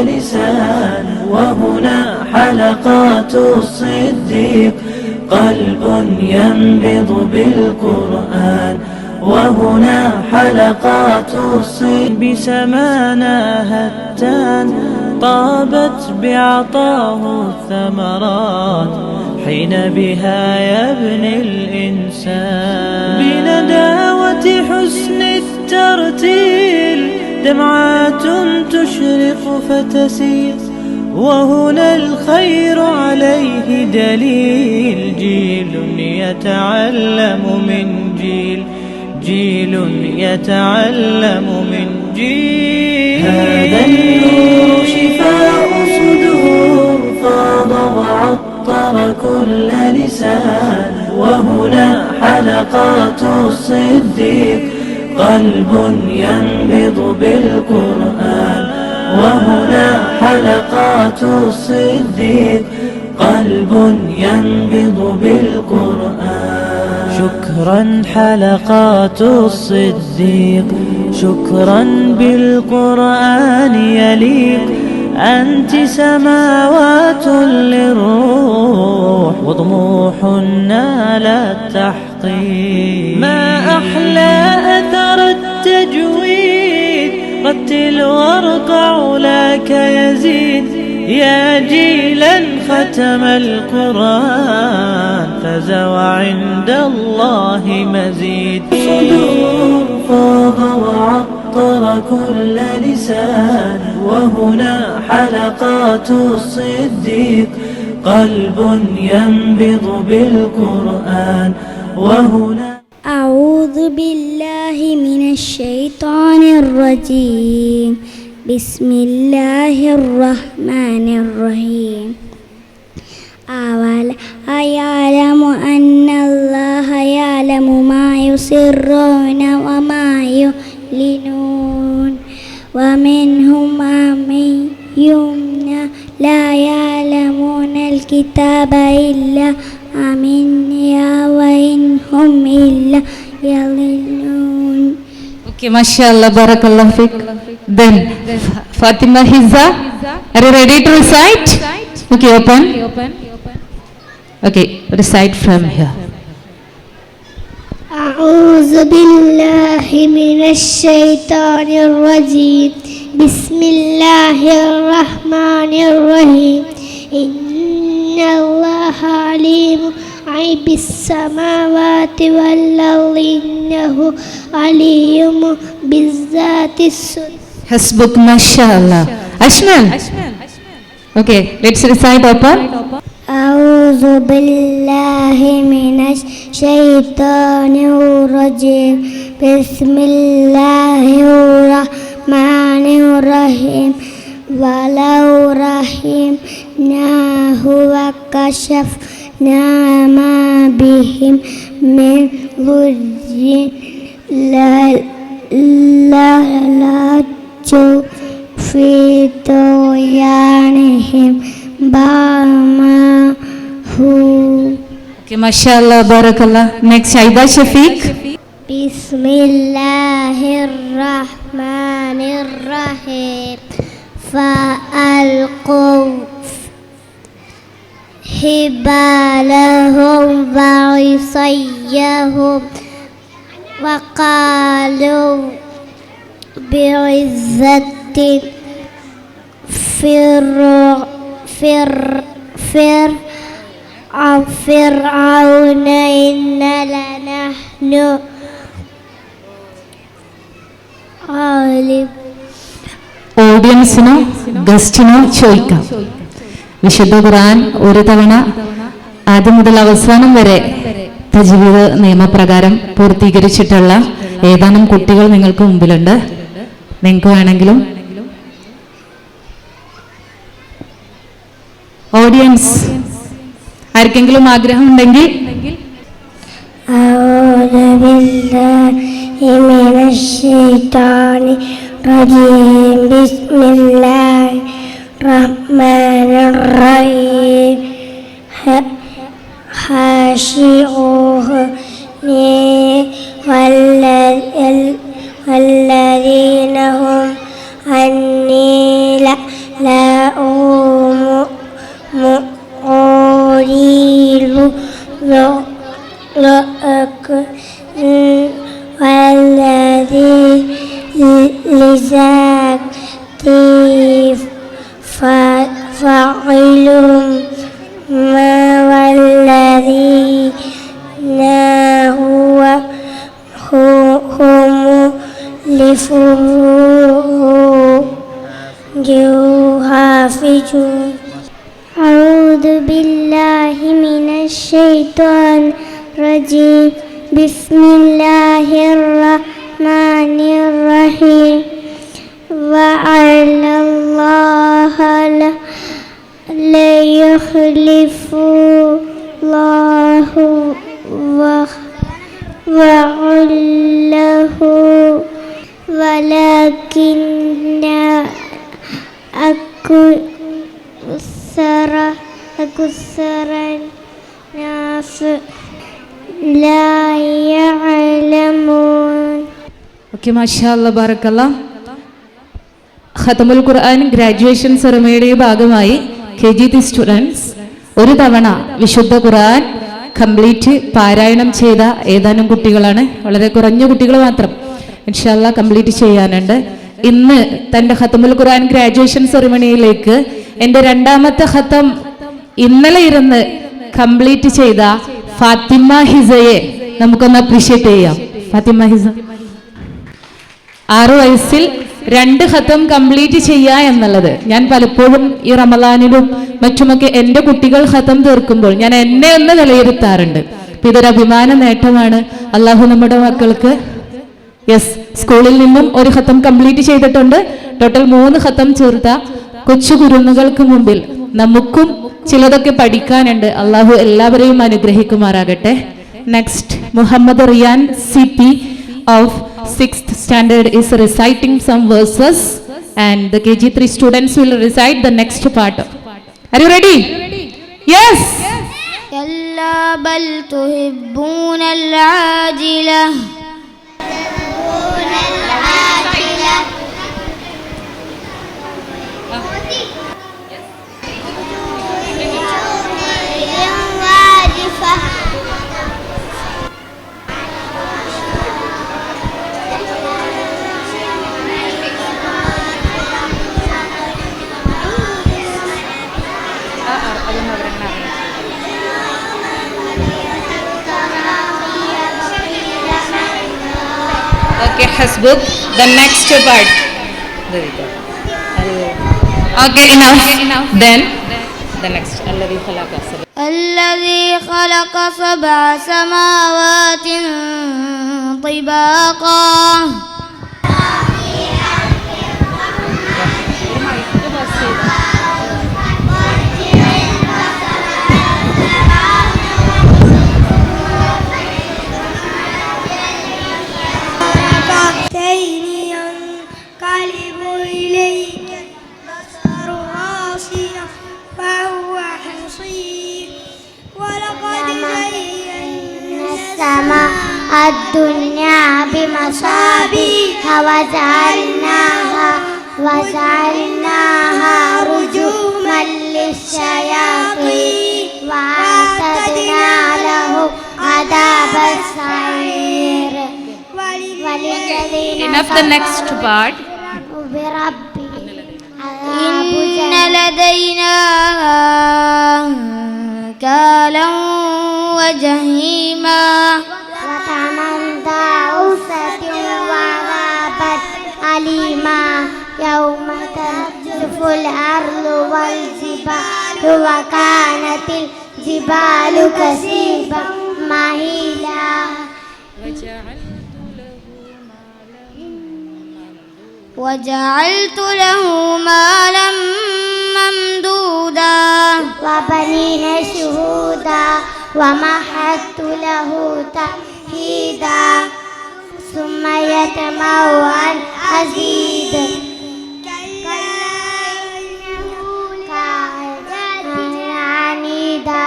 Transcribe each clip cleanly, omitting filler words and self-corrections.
لسان. وهنا حلقات الصديق قلب ينبض بالقرآن. وهنا حلقات الصديق بسمانا هتان طابت بعطاه الثمرات حين بها يبني الإنسان. بنداوة حسن الترتيل دمعات تشرق فتسيل. وهنا الخير عليه دليل جيل يتعلم من جيل. جيل يتعلم من جيل. هذا النور شفاء صدور فاض وعطر كل لسان. وهنا حلقات الصديق قلب ينبض بالقرآن. وهنا حلقات الصديق قلب ينبض بالقرآن. شكرا حلقات الصديق شكرا بالقرآن يليق. أنت سماوات للروح وطموح نال التحقيق. ما أحلى أثر التجويد رتل وارقع لك يزيد. يا جيلا ختم القرآن فاز وعند الله مزيد. صدور فاض وعطر كل لسان. وهنا حلقات الصديق قلب ينبض بالقرآن. وهنا أعوذ بالله من الشيطان الرجيم. بسم الله الرحمن الرحيم. أولا يعلم أن الله يعلم ما يسرون وما يعلنون. ومنهم أميون لا يعلمون الكتاب إلا أمنيا وإنهم إلا يضلون. Okay, mashallah, barakallah fiqh. Then Fatima Hizza, are you ready to recite? Okay, open. Okay, recite from here. أعوذ بالله من الشيطان الرجيم. بسم الله الرحمن الرحيم. إن الله عليم غيب السماوات والأرض إنه عليم بالذات الصدور. Hasbuk, mashallah. Ashman. Okay, let's recite open. أعوذ بالله من الشيطان الرجيم. بسم الله الرحمن الرحيم. ولو رحمناه وكشفنا ما بهم من ضر للجوا في طغيانهم بعد Okay, mashallah, barakallah. Next, Aida Shafiq. بسم الله الرحمن الرحيم. فألقوا حبالهم وعصيهم وقالوا بعزة فرعون إن لنحن غالب. ഓഡിയൻസിനോ ഗസ്റ്റിനോ ചോദിക്കാം. വിശുദ്ധ ഖുർആൻ ഒരു തവണ ആദ്യം മുതൽ അവസാനം വരെ തജ്വീദ് നിയമപ്രകാരം പൂർത്തീകരിച്ചിട്ടുള്ള ഏതാനും കുട്ടികൾ നിങ്ങൾക്ക് മുമ്പിലുണ്ട്. നിങ്ങൾക്ക് വേണമെങ്കിലും ഓഡിയൻസ് ആർക്കെങ്കിലും ആഗ്രഹമുണ്ടെങ്കിൽ والذين هم عني لا والذي لذاته فاعل ما والذي هو هم لفروجهم حافظون. أعوذ بالله من الشيطان الرجيم. بسم الله الرحمن الرحيم. وعلى الله ليخلف الله وعله ولكن أكثر الناس لا يعلمون. ഓക്കെ, മാഷാഅല്ലാ, ബറക്കല്ലാ. ഖതമുൽ ഖുർആൻ ഗ്രാജുവേഷൻ സെറമണിയുടെ ഭാഗമായി KG സ്റ്റുഡൻസ് ഒരു തവണ വിശുദ്ധ ഖുർആൻ കംപ്ലീറ്റ് പാരായണം ചെയ്ത ഏതാനും കുട്ടികളാണ്. വളരെ കുറഞ്ഞ കുട്ടികൾ മാത്രം ഇൻഷാ അല്ലാ കംപ്ലീറ്റ് ചെയ്യാനുണ്ട്. ഇന്ന് തൻ്റെ ഖതമുൽ ഖുർആൻ ഗ്രാജുവേഷൻ സെറമണിയിലേക്ക് എൻ്റെ രണ്ടാമത്തെ ഖതം ഇന്നലെ ഇരുന്ന് കംപ്ലീറ്റ് ചെയ്ത ഫാത്തിമ ഹിസയെ നമുക്കൊന്ന് അപ്രീഷിയേറ്റ് ചെയ്യാം. ഫാത്തിമ ഹിസ 6 വയസ്സിൽ 2 ഖതം കംപ്ലീറ്റ് ചെയ്യുക എന്നുള്ളത് ഞാൻ പലപ്പോഴും ഈ റമദാനിലും മറ്റുമൊക്കെ എൻ്റെ കുട്ടികൾ ഖതം തീർക്കുമ്പോൾ ഞാൻ എന്നെ ഒന്ന് വിലയിരുത്താറുണ്ട്. അപ്പൊ ഇതൊരു അഭിമാന നേട്ടമാണ്. അള്ളാഹു നമ്മുടെ മക്കൾക്ക് സ്കൂളിൽ നിന്നും 1 ഖതം കംപ്ലീറ്റ് ചെയ്തിട്ടുണ്ട്. ടോട്ടൽ 3 ഖതം ചേർത്ത കൊച്ചു കുരുന്നുകൾക്ക് മുമ്പിൽ നമുക്കും ചിലതൊക്കെ പഠിക്കാനുണ്ട്. അള്ളാഹു എല്ലാവരെയും അനുഗ്രഹിക്കുമാറാകട്ടെ. Next, Muhammad Riyan CP of 6th standard is reciting some verses and the KG3 students will recite the next part. Are you ready? Yes. كلا بل تحبون العاجلة Okay, Hasbuk, the next part. There you go. Okay, enough. Then the next. الذي خلق 7 سماوات طباقا ينقلب إليك البصر خاسئا فهو حصير ولقد زينا السماء الدنيا بمصابيح وجعلناها رجوما للشياطين وأعتدنا لهم عذاب السعير. Enough, the next part. إن لدينا أنكالا وجحيما وطعما ذا غصة وعذابا أليما يوم ترجف الأرض والجبال وكانت الجبال كثيبا مهيلا وجعلت له مالا ممدودا وبنين شهودا ومهدت له تمهيدا ثم يطمع أن أزيد كلا إنه كان عنيدا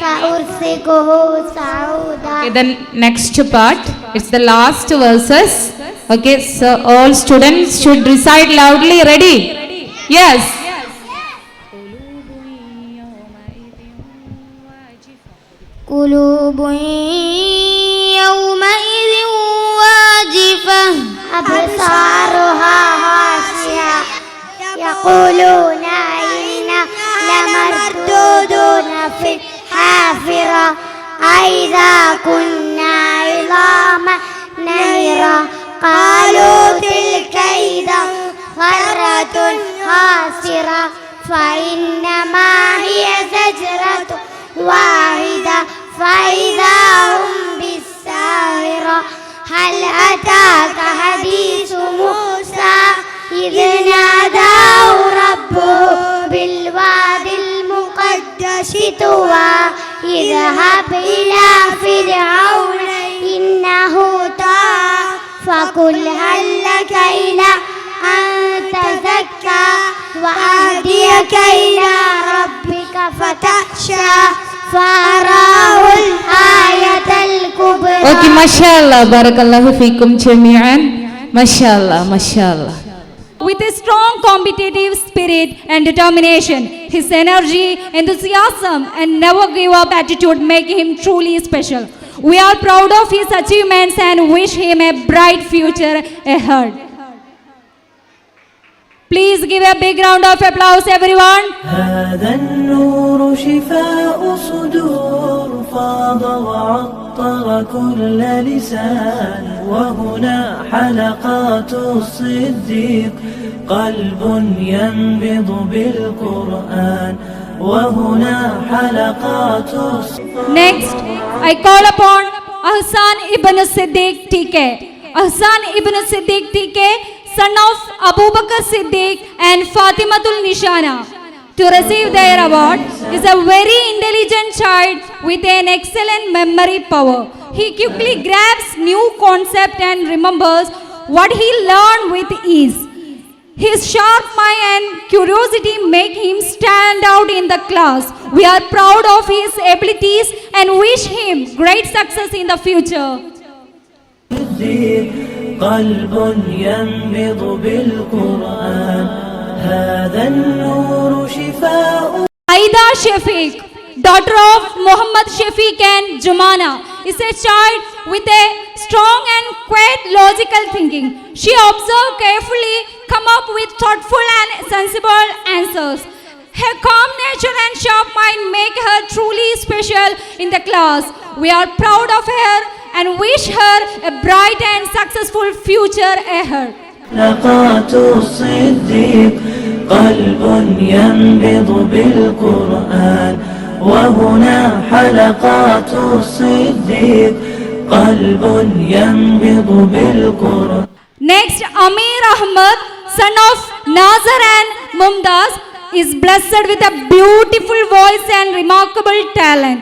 سأرسله صعودا. Okay, then next part. It's the last verses. Okay, so all students should recite loudly. Ready? Yes. قلوب يومئذ واجفة أبصارها خاشعة يقولون إنا لمردودون في الحافرة أإذا كنا عظاما نخرة قالوا تلك إذا كرة خاسرة فإنما هي زجرة واحدة فإذا هم بالساهرة هل أتاك حديث موسى إذ ناداه ربه بالوادي المقدس طوى اذهب إلى فرعون إنه طغى فقل هل لك إلى أن تزكى وأهديك إلى ربك فتخشى فأراه الآية الكبرى. Okay, mashallah, barakallahu fikum jami'an. Mashallah, mashallah. With a strong competitive spirit and determination, his energy, enthusiasm, and never give up attitude make him truly special. We are proud of his achievements and wish him a bright future ahead. Please give a big round of applause, everyone. هذا النور شفاء صدور فاض وعطر كل لسان وهنا حلقات الصديق قلب ينبض بالقرآن وهنا حلقات Next, I call upon Ahsan ibn Siddiq TK. Ahsan ibn Siddiq TK, son of Abu Bakr Siddiq and Fatimatul Nishana, to receive their award, is a very intelligent child with an excellent memory power. He quickly grabs new concept and remembers what he learned with ease. His sharp mind and curiosity make him stand out in the class. We are proud of his abilities and wish him great success in the future. قلب ينبض بالقرآن هذا النور شفاء. Aida Shafiq, daughter of Muhammad Shafiq and Jumana, is a child with a strong and quiet logical thinking. She observes carefully, come up with thoughtful and sensible answers. Her calm nature and sharp mind make her truly special in the class. We are proud of her and wish her a bright and successful future ahead. حلقات الصديق قلب ينبض بالقرآن وهنا حلقات الصديق قلب ينبض بالقرآن. Next, Amir Ahmad, son of Nazar and Mumtaz, is blessed with a beautiful voice and remarkable talent.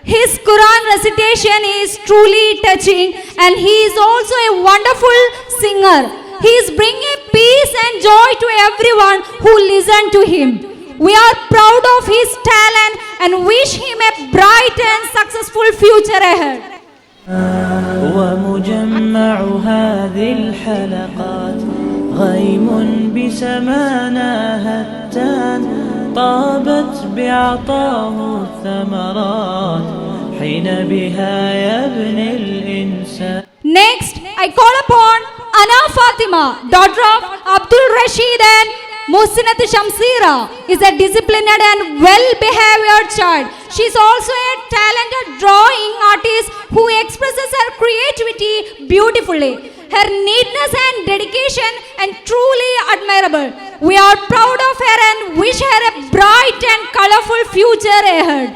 His Quran recitation is truly touching and he is also a wonderful singer. He is bringing peace and joy to everyone who listen to him. We are proud of his talent and wish him a bright and successful future ahead. ومجمع هذه الحلقات غيم بسمانا هتان طابت بعطاه الثمرات حين بها يبني الإنسان. Next, I call upon Ana Fatima, daughter of Abdul Rashid and Muhsinat Shamsira, is a disciplined and well-behaved child. She is also a talented drawing artist who expresses her creativity beautifully. Her neatness and dedication and truly admirable. We are proud of her and wish her a bright and colorful future ahead.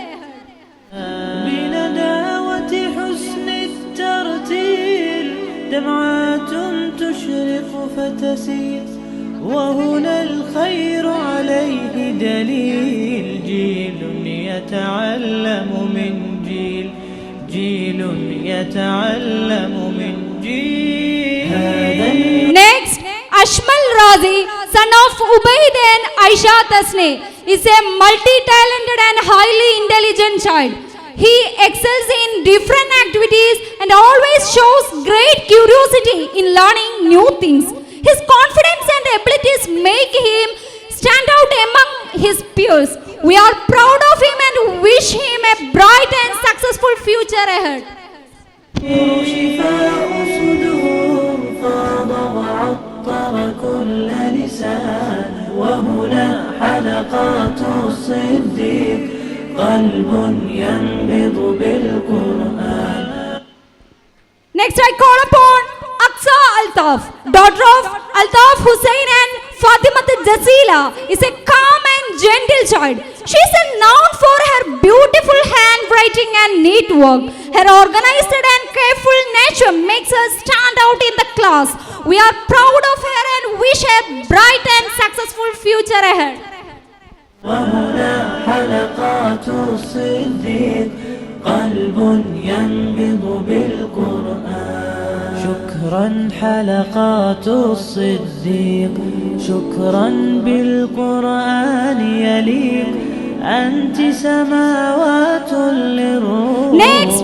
بنداوة حسن الترتيل دمعات تشرق فتسيل وهنا الخير عليه دليل جيل يتعلم من جيل جيل يتعلم من جيل. Next, Ashmal Razi, son of Ubaid and Aisha Tasne, is a multi-talented and highly intelligent child. He excels in different activities and always shows great curiosity in learning new things. His confidence and abilities make him stand out among his peers. We are proud of him and wish him a bright and successful future ahead. شفاء صدور فاض وعطر كل لسان وهنا حلقات الصديق قلب ينبض بالقرآن. Next, I call upon Aqsa Altaf, daughter of Altaf Hussain and Fatima Jasila, is a calm and gentle child. She is known for her beautiful handwriting and neat work. Her organized and careful nature makes her stand out in the class. We are proud of her and wish her bright and successful future ahead. وهنا حلقات الصديق قلب ينبض بالقرآن. شكرا حلقات الصديق شكرا بالقرآن يليق أنت سماوات للروح. Next,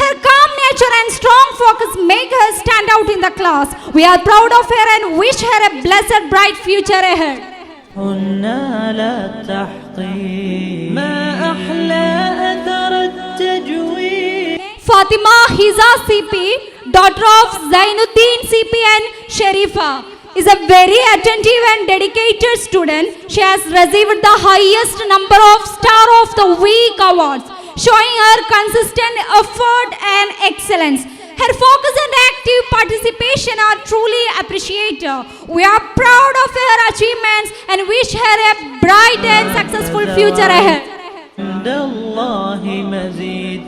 her calm nature and strong focus make her stand out in the class. We are proud of her and wish her a blessed bright future ahead. على التحقيق ما أحلى أثر التجويد. Fatima Hiza CP, daughter of Zainuddin CP and Sharifa, is a very attentive and dedicated student. She has received the highest number of Star of the Week awards, showing her consistent effort and excellence. Her focus and active participation are truly appreciated. We are proud of her achievements and wish her a bright and successful future ahead. عند الله مزيد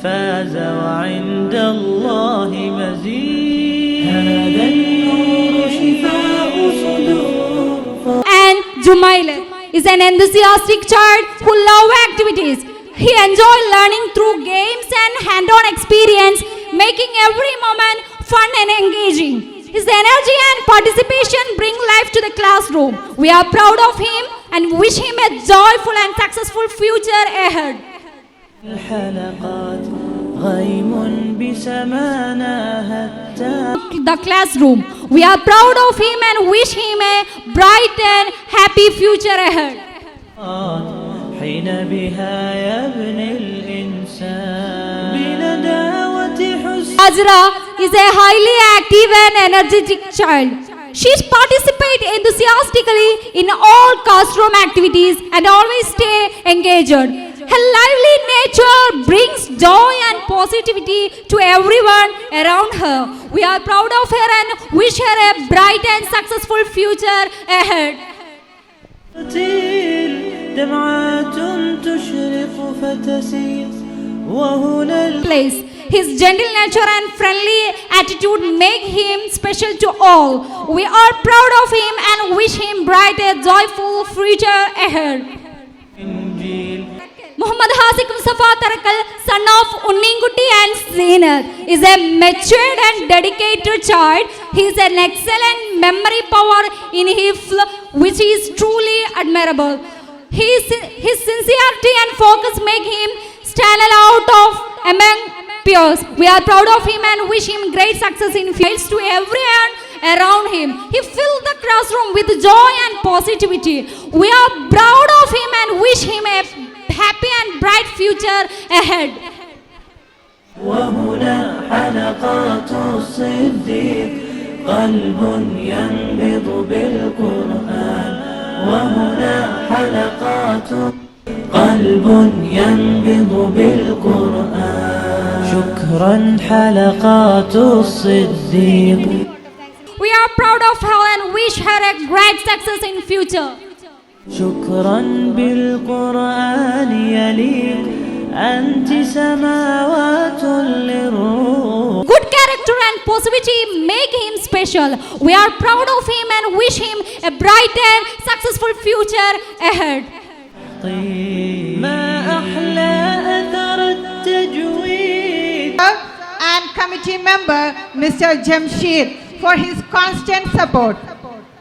فاز وعند الله مزيد. هذا النور شفاء صدور. And Jumail is an enthusiastic child who loves activities. He enjoys learning through games and hand-on experience, making every moment fun and engaging. His energy and participation bring life to the classroom. We are proud of him and wish him a joyful and successful future ahead. الحلقات غيم بسمانا التام. The classroom. We are proud of him and wish him a bright and happy future ahead. حين بها يبني الإنسان بنداوة حسن. Azra is a highly active and energetic child. She participates enthusiastically in all classroom activities and always stay engaged. Her lively nature brings joy and positivity to everyone around her. We are proud of her and wish her a bright and successful future ahead. دمعات تشرق فتسير وهنا Place. His gentle nature and friendly attitude make him special to all. We are proud of him and wish him bright and joyful future ahead. الإنجيل. Muhammad Hasik Mustafa Tarakal, son of Unningutti and Zainab, is a matured and dedicated child. He is an excellent memory power in his which is truly admirable. His sincerity and focus make him stand out of among peers. We are proud of him and wish him great success in fields to everyone around him. He filled the classroom with joy and positivity. We are proud of him and wish him a happy and bright future ahead. وهنا حلقات الصديق قلب ينبض بالقرآن. وهنا حلقات قلب ينبض بالقرآن. شكرا حلقات الصديق. We are proud of her and wish her a great success in future. شكرا بالقرآن يليق أنت سماوات للروح. Good character and positivity make him special. We are proud of him and wish him a bright and successful future ahead. ما أحلى أثر التجويد. And committee member Mr. Jamshid for his constant support.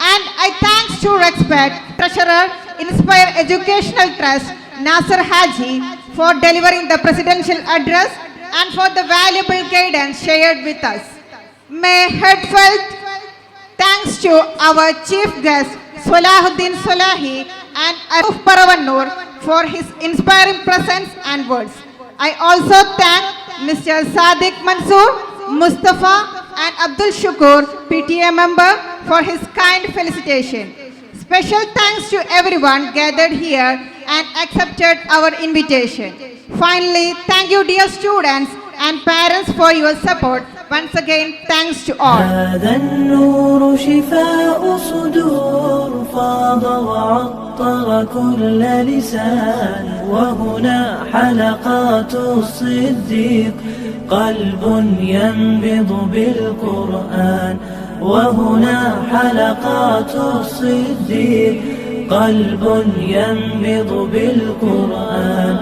And I thanks to respect Treasurer Inspire Educational Trust Nasser Haji for delivering the presidential address and for the valuable guidance shared with us. May heartfelt thanks to our chief guest Salahuddin Salahi and of Paravannur for his inspiring presence and words. I also thank Mr. Sadiq Mansoor, Mustafa and Abdul Shukur, PTA member, for his kind felicitation. Special thanks to everyone gathered here and accepted our invitation. Finally, thank you dear students and parents for your support. Once again, thanks to all. هذا النور شفاء صدور فاض وعطر كل لسان وهنا حلقات الصديق قلب ينبض بالقرآن وهنا حلقات الصديق قلب ينبض بالقرآن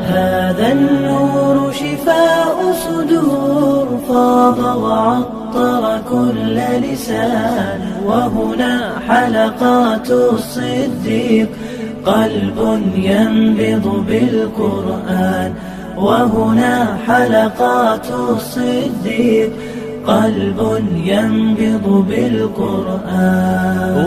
هذا النور شفاء صدور فاض وعطر كل لسان وهنا حلقات الصديق قلب ينبض بالقرآن وهنا حلقات الصديق قلب ينبض بالقرآن